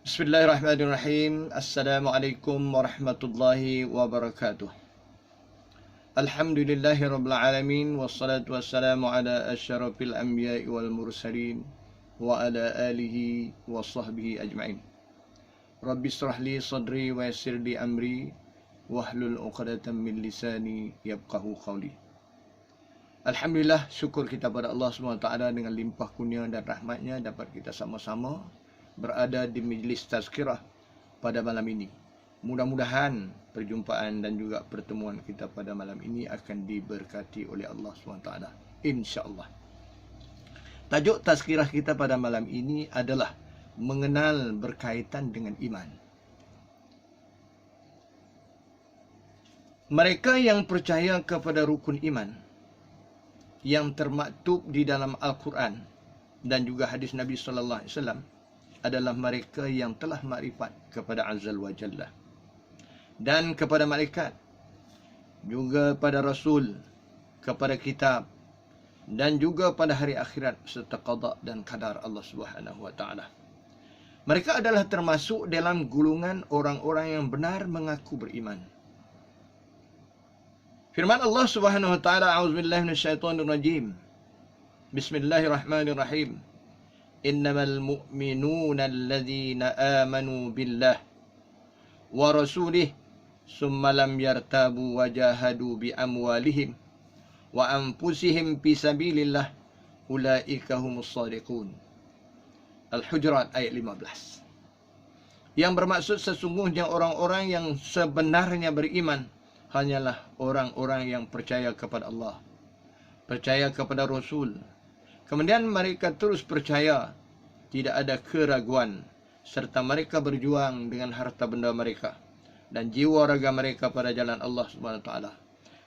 Bismillahirrahmanirrahim. Assalamualaikum warahmatullahi wabarakatuh. Alhamdulillahi rabbil alamin, wassalatu wassalamu ala asyrafil anbiya'i wal mursalin wa ala alihi wa sahbihi ajma'in. Rabbi shrah li sadri wa yassir li amri wahlul 'uqdatam min lisani yafqahu qawli. Alhamdulillah, syukur kita pada Allah SWT dengan limpah kurnia dan rahmatnya dapat kita sama-sama berada di majlis tazkirah pada malam ini. Mudah-mudahan perjumpaan dan juga pertemuan kita pada malam ini akan diberkati oleh Allah SWT, insya-Allah. Tajuk tazkirah kita pada malam ini adalah mengenal berkaitan dengan iman. Mereka yang percaya kepada rukun iman yang termaktub di dalam Al-Quran dan juga hadis Nabi sallallahu alaihi wasallam adalah mereka yang telah makrifat kepada Azza wa Jalla dan kepada malaikat, juga pada Rasul, kepada kitab, dan juga pada hari akhirat serta qada dan qadar Allah Subhanahu wa taala. Mereka adalah termasuk dalam golongan orang-orang yang benar mengaku beriman. Firman Allah Subhanahu wa taala, a'udzubillahi minasyaitonir rajim. Bismillahirrahmanirrahim. Innamal mu'minuna alladhina amanu billah wa rasulih summa lam yartabu wa jahadu bi amwalihim wa anfusihim fi sabilillah ulaika humus shadiqun. Al-Hujurat ayat 15. Yang bermaksud sesungguhnya orang-orang yang sebenarnya beriman hanyalah orang-orang yang percaya kepada Allah, percaya kepada Rasul. Kemudian mereka terus percaya, tidak ada keraguan, serta mereka berjuang dengan harta benda mereka dan jiwa raga mereka pada jalan Allah Subhanahu wa taala.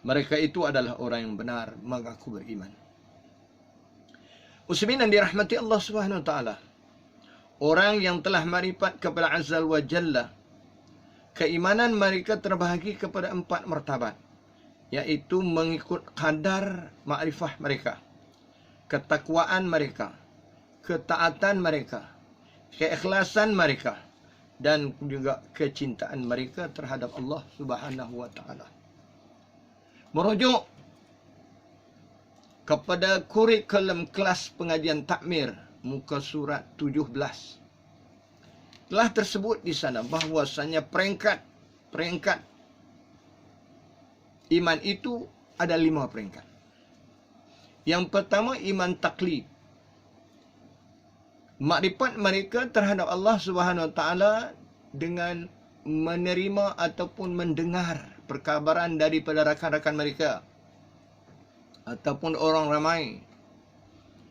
Mereka itu adalah orang yang benar mengaku beriman. Muslimin yang dirahmati Allah Subhanahu wa taala, orang yang telah makrifat kepada Azza wa Jalla, keimanan mereka terbahagi kepada 4 martabat, yaitu mengikut kadar makrifah mereka, ketakwaan mereka, ketaatan mereka, keikhlasan mereka, dan juga kecintaan mereka terhadap Allah Subhanahu wa taala. Merujuk kepada kurikulum kelas pengajian takmir muka surat 17, telah tersebut di sana bahwasanya peringkat iman itu ada 5 peringkat. Yang pertama, iman taklid. Makrifat mereka terhadap Allah Subhanahu wa taala dengan menerima ataupun mendengar perkabaran daripada rakan-rakan mereka ataupun orang ramai,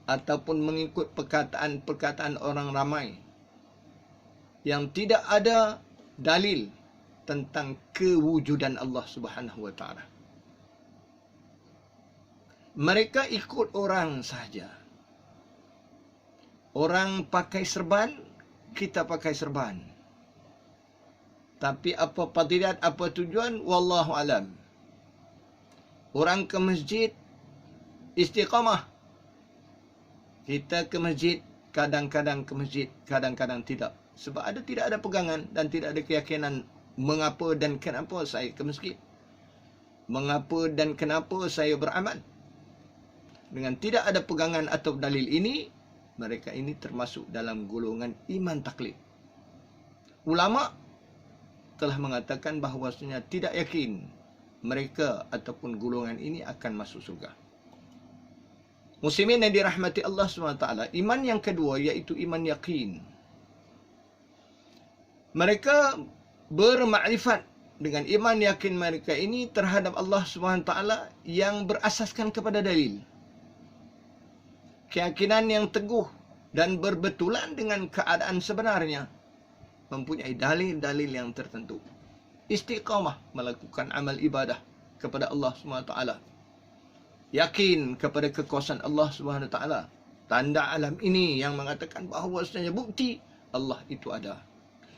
ataupun mengikut perkataan orang ramai yang tidak ada dalil tentang kewujudan Allah Subhanahu wa taala. Mereka ikut orang saja. Orang pakai serban, kita pakai serban. Tapi apa fadilat, apa tujuan, wallahu alam. Orang ke masjid istiqamah. Kita ke masjid, kadang-kadang ke masjid, kadang-kadang tidak. Sebab tidak ada pegangan dan tidak ada keyakinan mengapa dan kenapa saya ke masjid. Mengapa dan kenapa saya beramal. Dengan tidak ada pegangan atau dalil ini, mereka ini termasuk dalam golongan iman taklid. Ulama telah mengatakan bahawasanya tidak yakin mereka ataupun golongan ini akan masuk surga. Muslimin yang dirahmati Allah SWT, iman yang kedua iaitu iman yakin. Mereka bermakrifat dengan iman yakin mereka ini terhadap Allah SWT yang berasaskan kepada dalil. Keyakinan yang teguh dan berbetulan dengan keadaan sebenarnya, mempunyai dalil-dalil yang tertentu. Istiqamah melakukan amal ibadah kepada Allah SWT. Yakin kepada kekuasaan Allah SWT. Tanda alam ini yang mengatakan bahawasanya bukti Allah itu ada.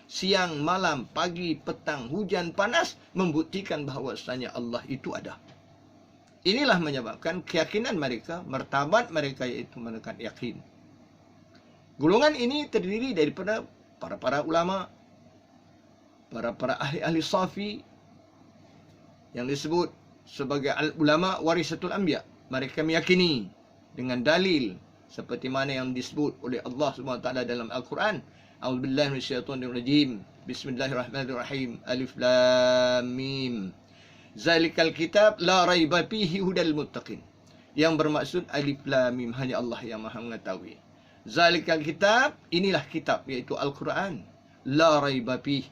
Siang, malam, pagi, petang, hujan, panas membuktikan bahawasanya Allah itu ada. Inilah menyebabkan keyakinan mereka, martabat mereka iaitu menekan yakin. Golongan ini terdiri daripada para ulama, para ahli-ahli safi yang disebut sebagai ulama warisatul anbiya. Mereka meyakini dengan dalil seperti mana yang disebut oleh Allah Subhanahu wa taala dalam Al-Quran. A'udzubillahi minasyaitonir rajim. Bismillahirrahmanirrahim. Alif lam mim. Zalikal kitab la raiba fihi hudal muttaqin. Yang bermaksud alif lam mim, hanya Allah yang Maha mengetahui. Zalikal kitab, inilah kitab, iaitu Al-Quran. La raiba fihi,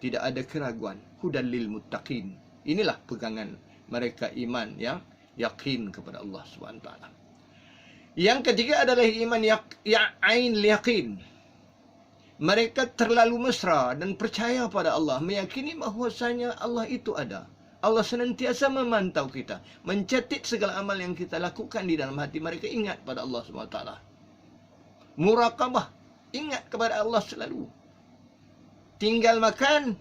tidak ada keraguan. Hudal lil muttaqin. Inilah pegangan mereka iman yang yakin kepada Allah Subhanahu wa taala. Yang ketiga adalah iman ain yaqin. Mereka terlalu mesra dan percaya pada Allah, meyakini bahwasanya Allah itu ada. Allah senantiasa memantau kita, mencatat segala amal yang kita lakukan di dalam hati. Mereka ingat pada Allah Subhanahu wa taala. Muraqabah, ingat kepada Allah selalu. Tinggal makan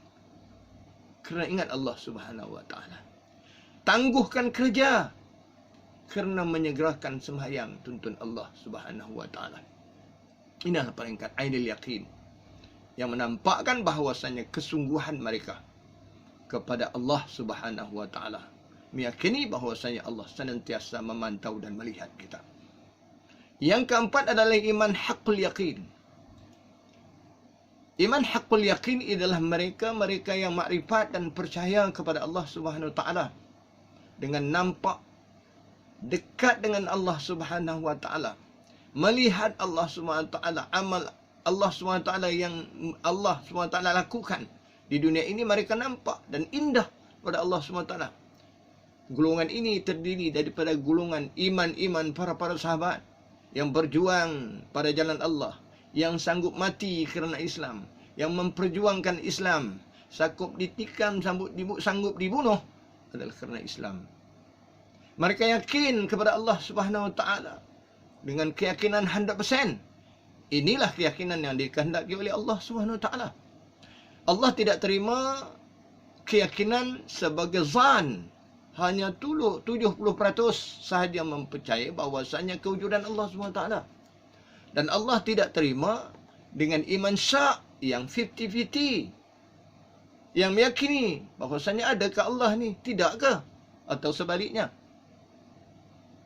kerana ingat Allah Subhanahu wa taala. Tangguhkan kerja kerana menyegerakan sembahyang tuntun Allah Subhanahu wa taala. Inilah peringkat ainul yaqin yang menampakkan bahawasanya kesungguhan mereka kepada Allah Subhanahu wa taala, meyakini bahawasanya Allah senantiasa memantau dan melihat kita. Yang keempat adalah iman haqqul yaqin. Iman haqqul yaqin adalah mereka yang makrifat dan percaya kepada Allah Subhanahu wa taala dengan nampak dekat dengan Allah Subhanahu wa taala, melihat Allah Subhanahu wa taala, amal Allah Subhanahu wa taala yang Allah Subhanahu wa taala lakukan di dunia ini, mereka nampak dan indah pada Allah Subhanahu wa taala. Golongan ini terdiri daripada golongan iman para sahabat yang berjuang pada jalan Allah, yang sanggup mati kerana Islam, yang memperjuangkan Islam, sanggup ditikam, sanggup dibunuh adalah kerana Islam. Mereka yakin kepada Allah Subhanahu wa taala dengan keyakinan 100%. Inilah keyakinan yang dikehendaki oleh Allah Subhanahu wa taala. Allah tidak terima keyakinan sebagai zan. Hanya 70% sahaja mempercayai bahawasanya kewujudan Allah Subhanahu wa taala. Dan Allah tidak terima dengan iman syak yang 50-50. Yang meyakini bahawasanya adakah Allah ni, tidakkah? Atau sebaliknya.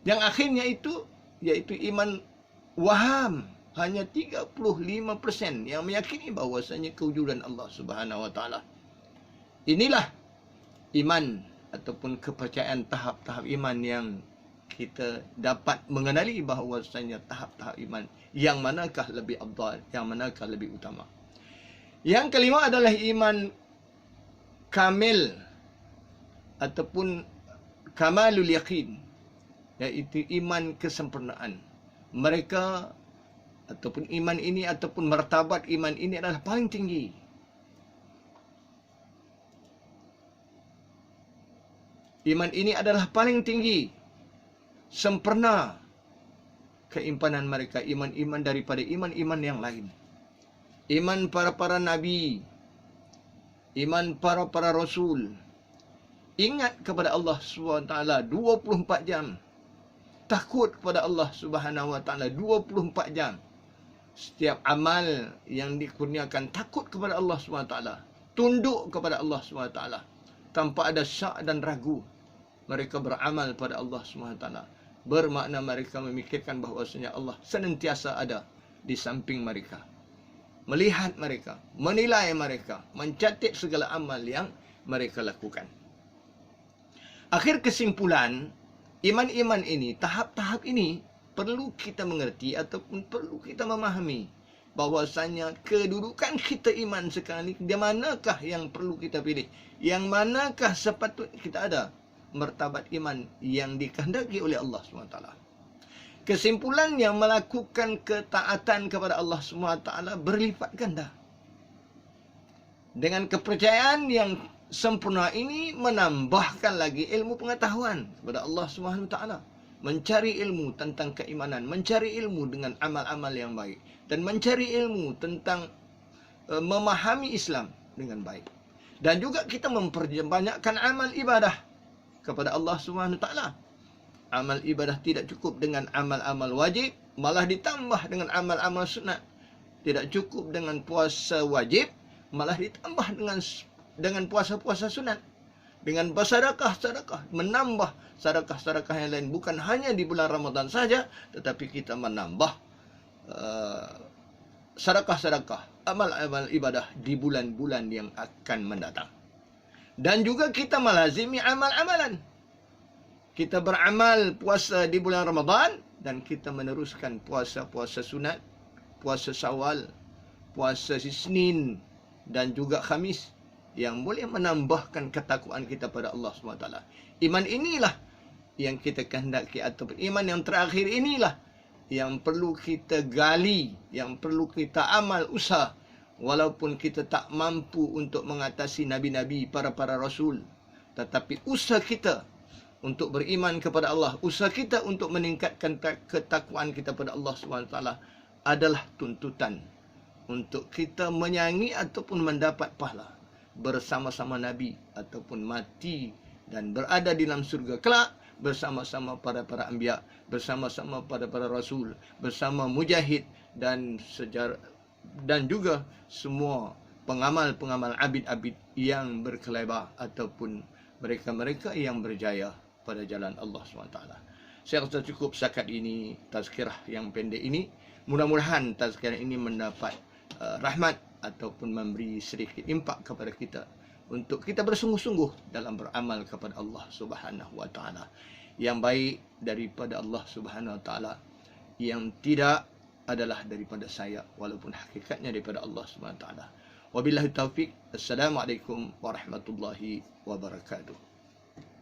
Yang akhirnya itu, iaitu iman waham. Hanya 35% yang meyakini bahawasanya kewujudan Allah Subhanahu wa taala. Inilah iman ataupun kepercayaan tahap-tahap iman yang kita dapat mengenali bahawasanya tahap-tahap iman yang manakah lebih afdal, yang manakah lebih utama. Yang kelima adalah iman kamil ataupun kamalul yaqin, iaitu iman kesempurnaan. Mereka ataupun iman ini ataupun martabat iman ini adalah paling tinggi. Iman ini adalah paling tinggi, sempurna keimanan mereka, iman-iman daripada iman-iman yang lain. Iman para nabi, iman para rasul. Ingat kepada Allah SWT 24 jam. Takut kepada Allah Subhanahu wa taala 24 jam. Setiap amal yang dikurniakan, takut kepada Allah SWT, tunduk kepada Allah SWT, tanpa ada syak dan ragu. Mereka beramal pada Allah SWT. Bermakna mereka memikirkan bahawasanya Allah senantiasa ada di samping mereka, melihat mereka, menilai mereka, mencatat segala amal yang mereka lakukan. Akhir kesimpulan, iman-iman ini, tahap-tahap ini perlu kita mengerti ataupun perlu kita memahami bahwasanya kedudukan kita iman sekarang ini, di manakah yang perlu kita pilih, yang manakah sepatutnya kita ada martabat iman yang dikehendaki oleh Allah SWT. Kesimpulan, yang melakukan ketaatan kepada Allah SWT berlipat ganda. Dengan kepercayaan yang sempurna ini menambahkan lagi ilmu pengetahuan kepada Allah SWT. Mencari ilmu tentang keimanan, mencari ilmu dengan amal-amal yang baik, dan mencari ilmu tentang memahami Islam dengan baik. Dan juga kita memperbanyakkan amal ibadah kepada Allah SWT. Amal ibadah tidak cukup dengan amal-amal wajib, malah ditambah dengan amal-amal sunat. tidak cukup dengan puasa wajib, malah ditambah dengan puasa-puasa sunat, dengan bersedekah-sedekah, menambah sedekah-sedekah yang lain, bukan hanya di bulan Ramadan saja, tetapi kita menambah sedekah-sedekah, amal-amal ibadah di bulan-bulan yang akan mendatang. Dan juga kita melazimi amal-amalan. Kita beramal puasa di bulan Ramadan dan kita meneruskan puasa-puasa sunat, puasa Syawal, puasa Isnin dan juga Khamis yang boleh menambahkan ketakwaan kita pada Allah SWT. Iman inilah yang kita kehendaki, ataupun iman yang terakhir inilah yang perlu kita gali, yang perlu kita amal usaha. Walaupun kita tak mampu untuk mengatasi nabi-nabi, para rasul, tetapi usaha kita untuk beriman kepada Allah, usaha kita untuk meningkatkan ketakwaan kita pada Allah SWT adalah tuntutan untuk kita menyanyi ataupun mendapat pahala bersama-sama Nabi, ataupun mati dan berada di dalam surga kelak bersama-sama para anbiya, bersama-sama para rasul, bersama mujahid dan juga semua pengamal-pengamal abid-abid yang berkelebar, ataupun mereka-mereka yang berjaya pada jalan Allah SWT. Saya rasa cukup setakat ini tazkirah yang pendek ini. Mudah-mudahan tazkirah ini mendapat rahmat ataupun memberi sedikit impak kepada kita untuk kita bersungguh-sungguh dalam beramal kepada Allah Subhanahu wa taala. Yang baik daripada Allah Subhanahu wa taala, yang tidak adalah daripada saya, walaupun hakikatnya daripada Allah Subhanahu wa taala. Wabillahi taufik. Assalamualaikum warahmatullahi wabarakatuh.